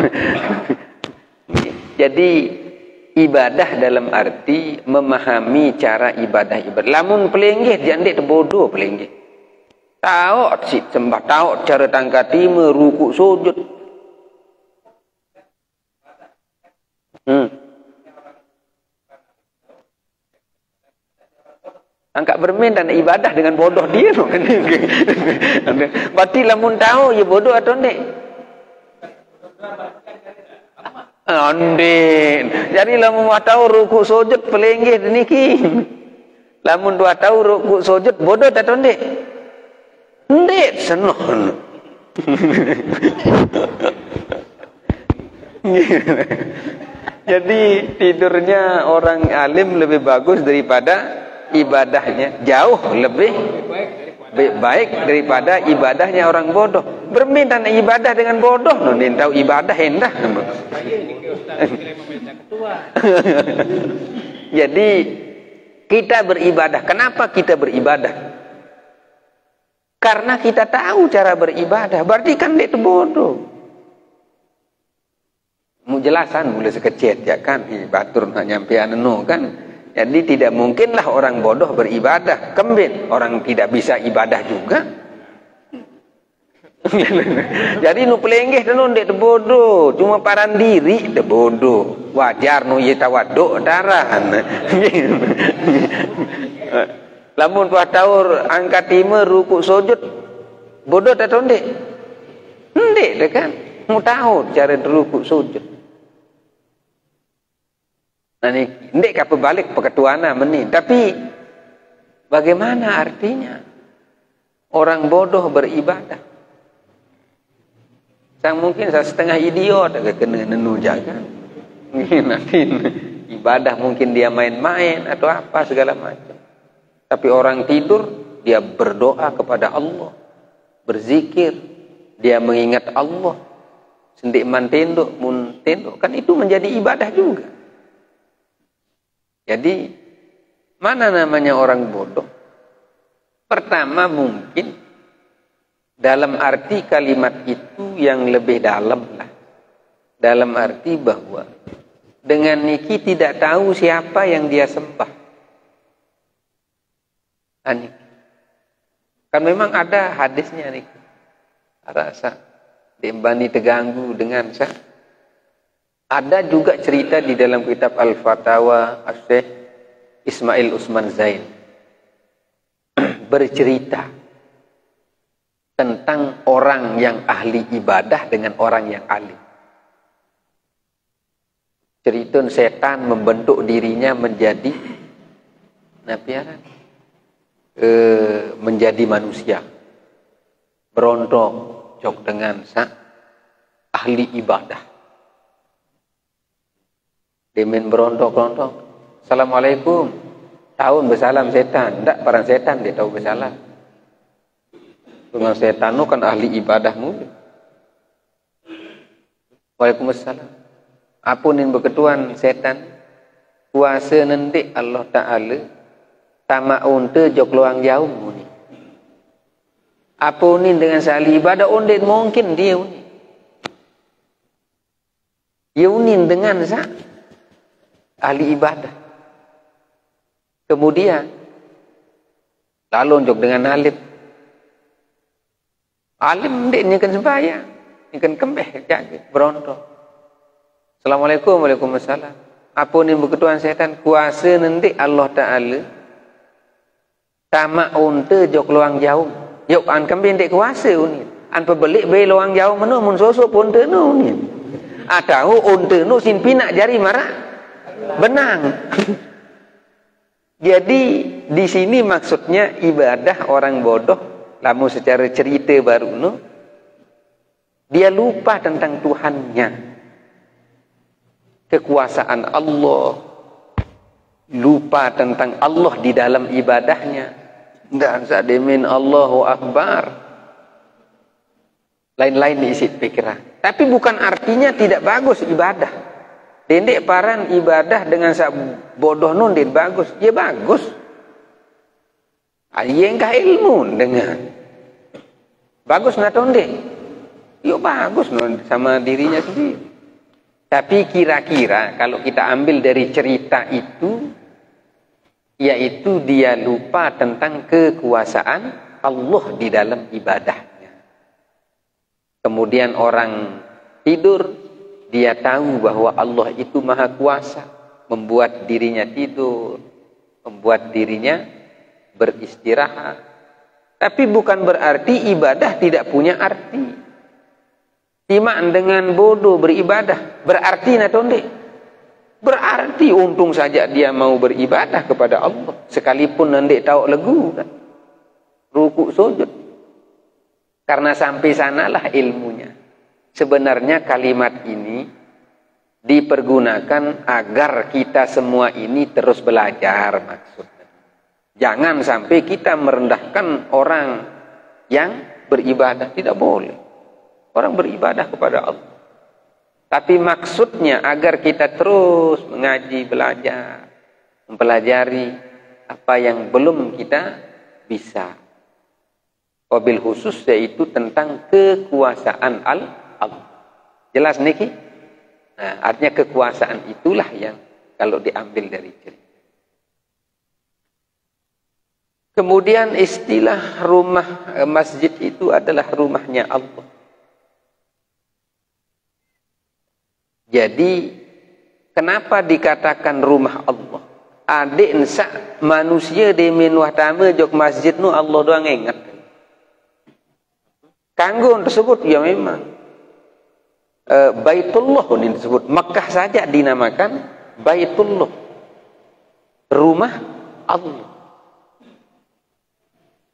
Jadi ibadah dalam arti memahami cara ibadah. Lamun pelenggih jangan bodoh pelenggih. Tahu si sembah tahu cara tangkati merukuk sujud. Angkat bermain dan ibadah dengan bodoh dia. Berarti lamun tahu ya bodoh atau enggak? Andin. Jadi lamun tahu rukuk sujud pelenggih niki. Lamun dua tahu rukuk sujud bodoh atau enggak? Enggak, senon. Jadi tidurnya orang alim lebih bagus daripada ibadahnya, jauh lebih baik daripada ibadahnya orang bodoh. Berbeda ibadah dengan bodoh, nun tahu ibadah hendak. Jadi kita beribadah. Kenapa kita beribadah? Karena kita tahu cara beribadah. Berarti kan dia itu bodoh. Mau jelasan boleh sekecil ya kan, batur nak nyampean no kan. Jadi tidak mungkinlah orang bodoh beribadah. Kembali orang tidak bisa ibadah juga. Jadi nu pelenggih tu ndek bodoh, cuma paran diri tu bodoh. Wajar nu ye tawaduk daran. Lamun dua tahun angkat lima rukuk sujud bodoh tak tahu ndek? Ndek dah kan. Mu tahu cara rukuk sujud. Nah ni ndek ka balik peketuana meni. Tapi bagaimana artinya orang bodoh beribadah? Sang mungkin setengah idiot agak kena nenu jaga. Nanti ibadah mungkin dia main-main atau apa segala macam. Tapi orang tidur dia berdoa kepada Allah, berzikir, dia mengingat Allah. Sendik man tenduk, mun tenduk kan itu menjadi ibadah juga. Jadi mana namanya orang bodoh? Pertama mungkin dalam arti kalimat itu yang lebih dalam lah. Dalam arti bahwa dengan niki tidak tahu siapa yang dia sembah. Kan memang ada hadisnya niki. Rasa dembani terganggu dengan sah. Ada juga cerita di dalam kitab Al-Fatawa Syekh Ismail Usman Zain bercerita tentang orang yang ahli ibadah dengan orang yang alim. Cerita setan membentuk dirinya menjadi menjadi manusia, berontok jok dengan ahli ibadah. Demen berontok-berontok. Assalamualaikum. Tahun bersalam setan. Tak, parang setan dia tahu bersalam. Dengan setan itu kan ahli ibadahmu. Waalaikumsalam. Apunin berketuan setan. Kuasa nanti Allah Ta'ala. Tamak unta jok luang jauh ni. Apunin dengan ahli ibadah. Undin mungkin dia unin. Dia unin dengan ahli ibadah. Kemudian lalu jok dengan alim. Alim dia kan sembahyang, ni kan kembeh jadi berontok. Assalamualaikum, waalaikumsalam. Apa ni berketuan setan? Kuasa nanti Allah Ta'ala tamak unta jok luang jauh. Yuk an kembeh dek kuasa ni. An pebelik be luang jauh mana mun sosok unta nu ni. Atau unta nu sin pinak jari marah benang. Jadi di sini maksudnya ibadah orang bodoh, lamu secara cerita baru no, dia lupa tentang Tuhannya, kekuasaan Allah, lupa tentang Allah di dalam ibadahnya. Dan sademin Allahu Akbar, lain-lain isi pikiran. Tapi bukan artinya tidak bagus ibadah. Dendek paran ibadah dengan bodoh nun dia bagus. Dia bagus. Ayengkah ilmu dengan bagus nak tondek. Yo bagus nun sama dirinya sendiri. Tapi kira-kira kalau kita ambil dari cerita itu, yaitu dia lupa tentang kekuasaan Allah di dalam ibadahnya. Kemudian orang tidur, dia tahu bahwa Allah itu maha kuasa, membuat dirinya tidur, membuat dirinya beristirahat. Tapi bukan berarti ibadah tidak punya arti. Timak dengan bodoh beribadah, berarti natonde. Berarti untung saja dia mau beribadah kepada Allah, sekalipun nanti tahu legu kan. Rukuk sujud. Karena sampai sanalah ilmunya. Sebenarnya kalimat ini dipergunakan agar kita semua ini terus belajar maksudnya. Jangan sampai kita merendahkan orang yang beribadah, tidak boleh. Orang beribadah kepada Allah. Tapi maksudnya agar kita terus mengaji, belajar, mempelajari apa yang belum kita bisa. Wabil khusus yaitu tentang kekuasaan Allah. Jelas niki? Nah, artinya kekuasaan itulah yang kalau diambil dari cerita. Kemudian istilah rumah masjid itu adalah rumahnya Allah. Jadi kenapa dikatakan rumah Allah? Adik ensak manusia di minuah tama jok masjid nu Allah doang ingat. Kanggo tersebut ya memang Baitullah ini disebut. Mekah saja dinamakan Baitullah, rumah Allah.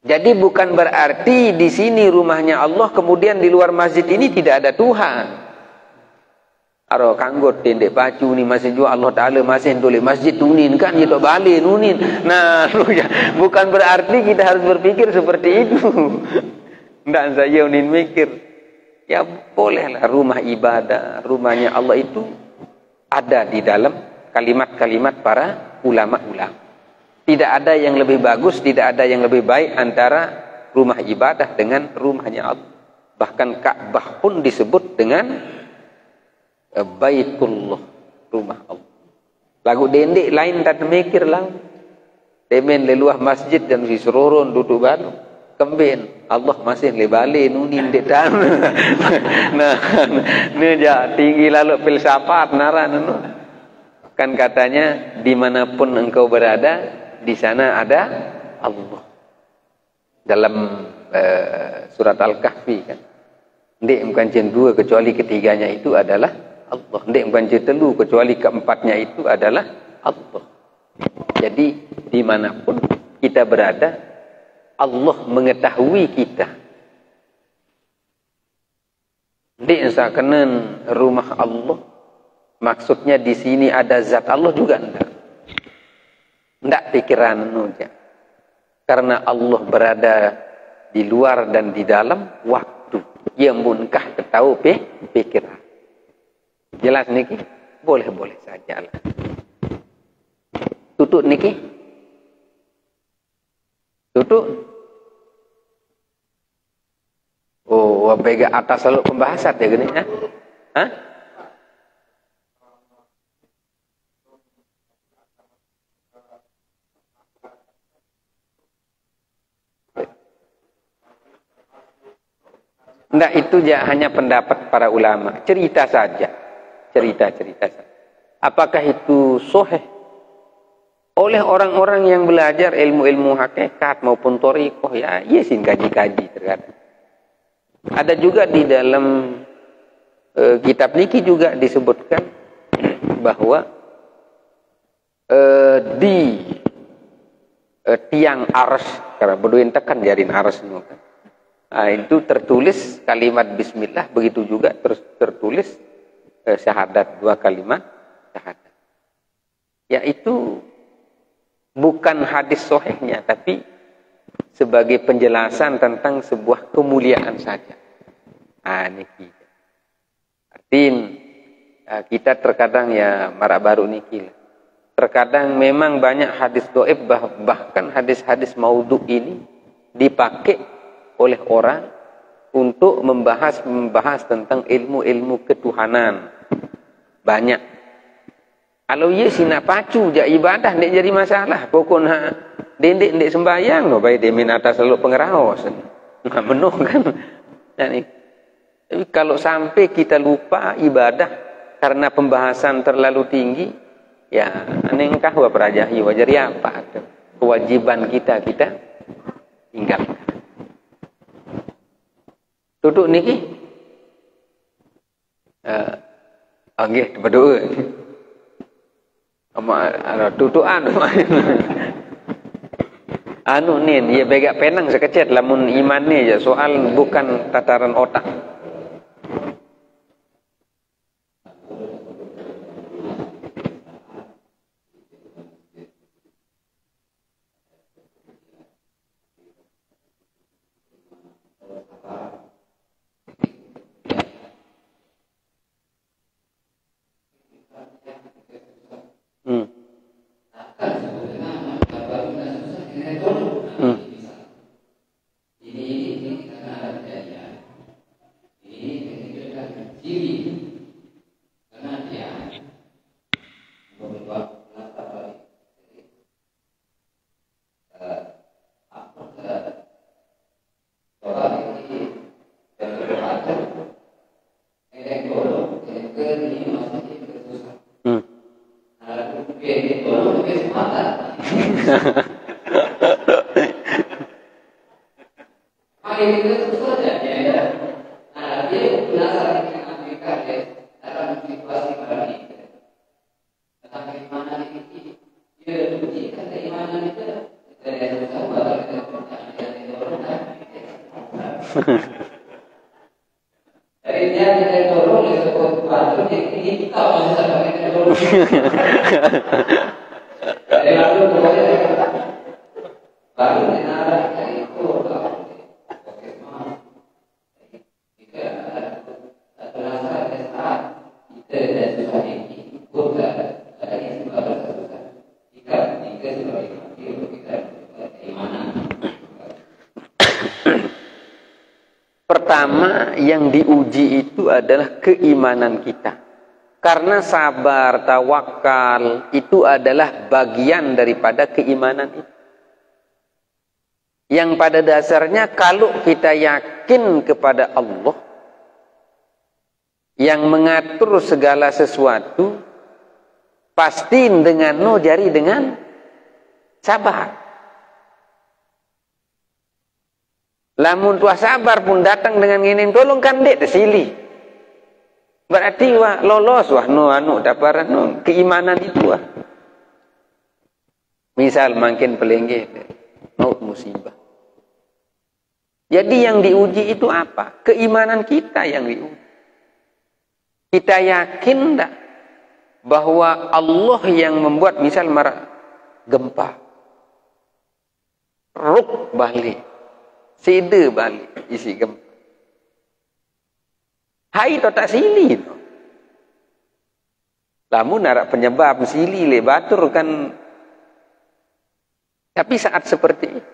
Jadi bukan berarti di sini rumahnya Allah, kemudian di luar masjid ini tidak ada Tuhan. Aro kanggot tendek pacu ni masih juga Allah Ta'ala masih tulis masjid tunin kan gitu balik nunin. Nah, bukan berarti kita harus berpikir seperti itu. Ndak saya unin mikir. Ya bolehlah rumah ibadah, rumahnya Allah itu ada di dalam kalimat-kalimat para ulama-ulama. Tidak ada yang lebih bagus, tidak ada yang lebih baik antara rumah ibadah dengan rumahnya Allah. Bahkan Ka'bah pun disebut dengan Baitullah, rumah Allah. Lagu dendek lain tak mikir lah. Demen leluah masjid dan sisroron duduk baru. Kembin Allah masih lebale nunin detan. Nah, neja tinggi lalu filsafat naran nu. Kan katanya dimanapun engkau berada, di sana ada Allah. Dalam surat Al-Kahfi kan. Ndek bukan jen dua kecuali ketiganya itu adalah Allah. Ndek bukan jen telu kecuali keempatnya itu adalah Allah. Jadi dimanapun kita berada, Allah mengetahui kita. Ndek seakan rumah Allah, maksudnya di sini ada zat Allah juga enggak. Enggak pikiran saja. Karena Allah berada di luar dan di dalam waktu. Ia munkah ketahu pikiran. Jelas niki? Boleh-boleh saja lah. Tutup niki? Tutup? Oh, bega atas selalu pembahasan ya gini, Hah? Enggak, itu hanya pendapat para ulama. Cerita saja. Cerita-cerita saja. Apakah itu sahih oleh orang-orang yang belajar ilmu-ilmu hakikat maupun thariqah? Ya, iya sih kaji-kaji terkadang. Ada juga di dalam kitab niki juga disebutkan bahwa di tiang ars, karena beduin tekan jarin ars nu kan. Nah, itu tertulis kalimat bismillah, begitu juga tertulis syahadat, 2 kalimat syahadat. Yaitu bukan hadis sahihnya, tapi sebagai penjelasan tentang sebuah kemuliaan saja. Ah, niki. Artinya kita terkadang ya marak baru niki. Terkadang memang banyak hadis dhaif, bahkan hadis-hadis maudhu ini dipakai oleh orang untuk membahas tentang ilmu-ilmu ketuhanan. Banyak. Kalau ia sina pacu jak ibadah ndak jadi masalah. Pokoknya dendek sembahyang no baik demin atas selalu pengeraos. Nah, menuh kan. Jadi kalau sampai kita lupa ibadah karena pembahasan terlalu tinggi, ya anengkah wa perajahi wajar ya apa? Kewajiban kita tinggalkan. Duduk niki. Nggih, berdoa. Ana tutukan. Anu nin, ya bega penang sekecet lamun iman ni aja, soal bukan tataran otak. Jika sebagai Pertama yang diuji itu adalah keimanan kita. Karena sabar, tawakal itu adalah bagian daripada keimanan itu. Yang pada dasarnya kalau kita yakin kepada Allah yang mengatur segala sesuatu, pasti dengan jari dengan sabar. Lamun tua sabar pun datang dengan nginin tolong kan dek tersili. Berarti wah lolos wah daparan keimanan itu wah. Misal makin pelengge maut musibah. Jadi yang diuji itu apa? Keimanan kita yang diuji. Kita yakin tak bahwa Allah yang membuat misal gempa, ruk balik, sede balik isi gempa. Hai to tak sili to. Lamun narak penyebab sili le batur kan. Tapi saat seperti itu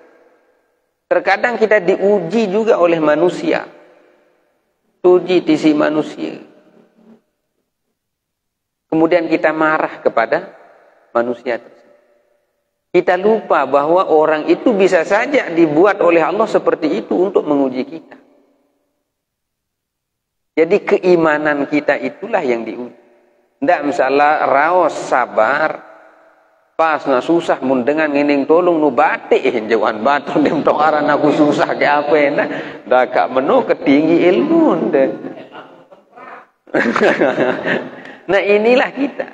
terkadang kita diuji juga oleh manusia. Uji tisi manusia. Kemudian kita marah kepada manusia tersebut. Kita lupa bahwa orang itu bisa saja dibuat oleh Allah seperti itu untuk menguji kita. Jadi keimanan kita itulah yang diuji. Tidak misalnya raos sabar, pas na susah mun dengan ngining tolong nu batik jauhan batu dem toaran aku susah ke apa enak. Dah kak menu ketinggi ilmu deh. Nah inilah kita.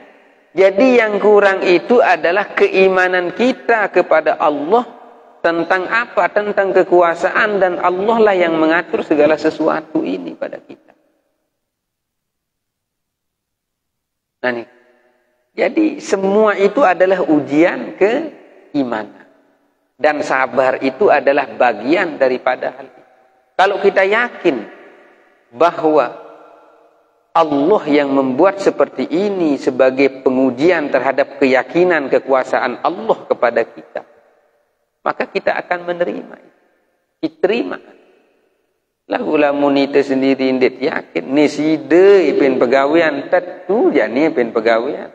Jadi yang kurang itu adalah keimanan kita kepada Allah tentang apa? Tentang kekuasaan dan Allah lah yang mengatur segala sesuatu ini pada kita. Nah nih, jadi semua itu adalah ujian keimanan. Dan sabar itu adalah bagian daripada hal itu. Kalau kita yakin bahwa Allah yang membuat seperti ini sebagai pengujian terhadap keyakinan kekuasaan Allah kepada kita, maka kita akan menerima itu. Diterima. Lah munite sendiri ndet yakin ni side ipin pegawaian tentu jani ipin pegawaian.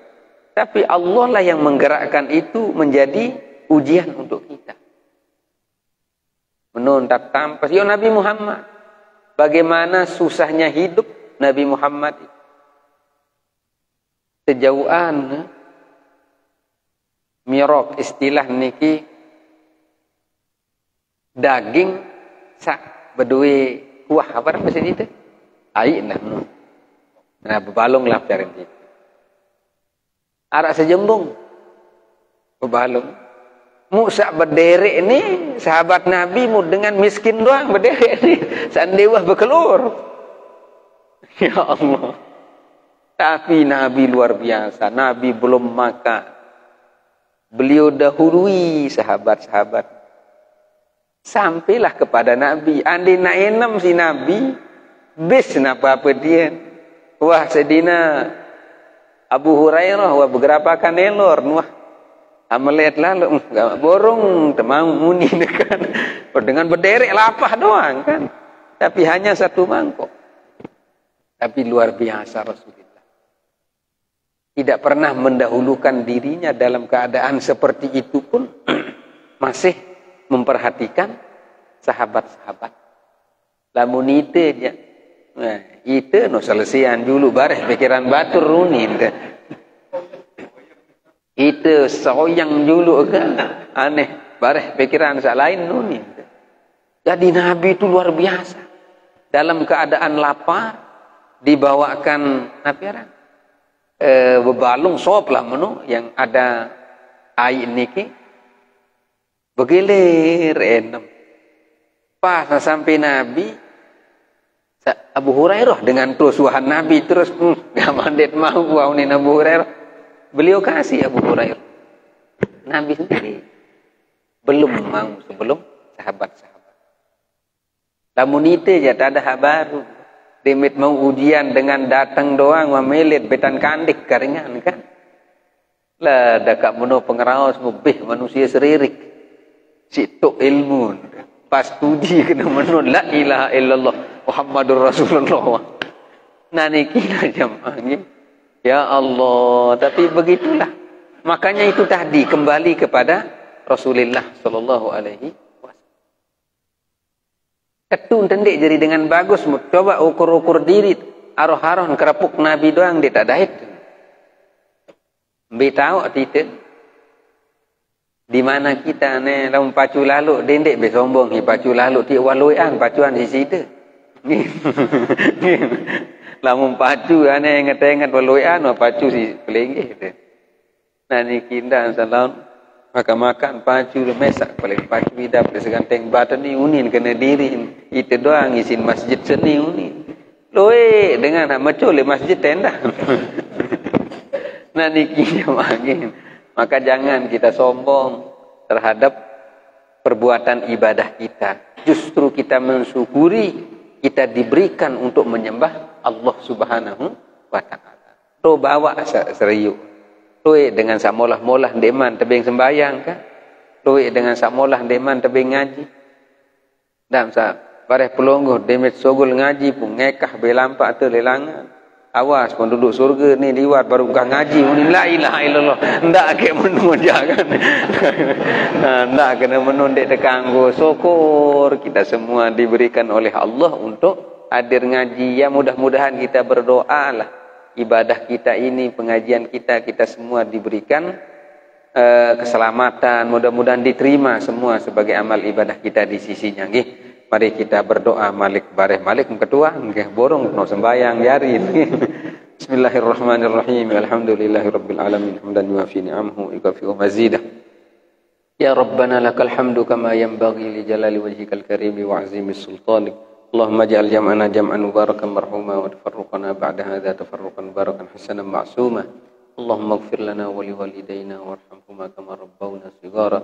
Tapi Allah lah yang menggerakkan itu menjadi ujian untuk kita. Menuntat tampas. Ya Nabi Muhammad. Bagaimana susahnya hidup Nabi Muhammad itu. Sejauhan mirok istilah niki daging sak bedui kuah apa bahasa itu? Ai nah. Nah, bebalung lah cari itu. Arak sejembung. Bebalung. Musa berderet ini sahabat Nabi mu dengan miskin doang berderet ini. Sandewah berkelur. Ya Allah. Tapi Nabi luar biasa. Nabi belum makan. Beliau dahului sahabat-sahabat. Sampailah kepada Nabi. Andi nak enam si Nabi. Bis apa dia. Wah sedina Abu Hurairah. Wah beberapa kan elor. Wah amalet lalu. Borong. Temang muni kan. Dengan berderek lapah doang kan. Tapi hanya satu mangkok. Tapi luar biasa Rasulullah. Tidak pernah mendahulukan dirinya dalam keadaan seperti itu pun. Masih memperhatikan sahabat-sahabat. Lamun ite dia. Nah, ite no selesaian dulu bareh pikiran batur runin kan. Ite soyang dulu kan. Aneh, bareh pikiran sak lain nunin. Jadi Nabi itu luar biasa. Dalam keadaan lapar dibawakan apa bebalung sop lah menu yang ada air niki. Begilir enem. Pas sampai Nabi Abu Hurairah dengan kelusuhan Nabi terus gak mandet mau buaunin Abu Hurairah. Beliau kasih Abu Hurairah. Nabi sendiri belum mau sebelum sahabat-sahabat. Lamun ite ya tak ada habaru. Demit mau ujian dengan datang doang memelit betan kandik karingan kan. Lah dakak meno pengeraos mubih manusia seririk. Situ ilmu pas tuji kena menun la ilaha illallah Muhammadur Rasulullah. Nah niki jamaah nggih. Ya Allah, tapi begitulah. Makanya itu tadi kembali kepada Rasulullah sallallahu alaihi wasallam. Ketun tendik jadi dengan bagus, coba ukur-ukur diri, aroh-aroh kerapuk Nabi doang dia tak dahit. Ambil tahu tidak di mana kita ni dalam pacu lalu dendek be sombong hi pacu lalu ti waluan pacuan di situ. Lamun pacu ane ngetengat waluan pacu si pelenggih tu. Nah ni kinda salam makan pacu mesak paling pacu hidup seganteng badan ni unin kena diri itu doang isin masjid seni unin. Loe dengan nak macul masjid tenda. Nah niki jamaah. Maka jangan kita sombong terhadap perbuatan ibadah kita. Justru kita mensyukuri kita diberikan untuk menyembah Allah Subhanahu wa taala. Lo bawa serius. Lo dengan samolah-molah deman tebing sembayang kan? Lo dengan samolah deman tebing ngaji. Dam sa bareh pelonggoh demet sogol ngaji pun ngekah belampak tu lelangan. Awas penduduk surga ni liwat baru bukan ngaji muni la ilaha illallah. Ndak ke menun jangan. Ndak kena menun dek tekanggo. Syukur kita semua diberikan oleh Allah untuk hadir ngaji. Ya mudah-mudahan kita berdoalah ibadah kita ini, pengajian kita semua diberikan keselamatan. Mudah-mudahan diterima semua sebagai amal ibadah kita di sisinya nggih. Mari kita berdoa Malik bareh Malik ketua nggih borong no sembayang yari. Bismillahirrahmanirrahim. Alhamdulillahirabbil alamin hamdan yuafi ni'amahu ikafi mazidah. Ya Rabbana lakal hamdu kama yanbaghi li jalali wajhikal karim wa 'azimi sultanik. Allahumma ij'al jam'ana jam'an mubarakan marhuma wa tafarruqana ba'da hadza tafarruqan barakan hasanan ma'suma. Allahumma ighfir lana wa liwalidayna warhamhuma kama rabbawna shighara.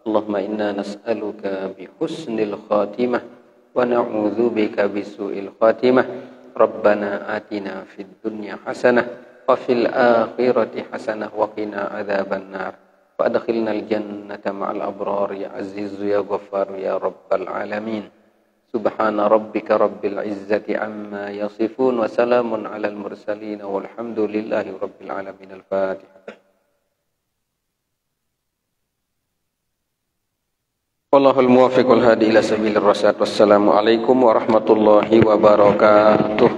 Allahumma inna nas'aluka bi husnil khatimah wa na'udzu bika bisu'il khatimah. Rabbana atina fid dunya hasanah wa fil akhirati hasanah wa qina adzaban nar. Wa adkhilnal jannata ma'al abrar ya aziz ya ghaffar ya rabbal alamin. Subhana rabbika rabbil izzati amma yasifun wa salamun alal mursalin walhamdulillahi rabbil alamin. Al-Fatihah. Wallahul muwaffiq wal hadi ila sabilir rasyad. Wassalamu alaikum warahmatullahi wabarakatuh.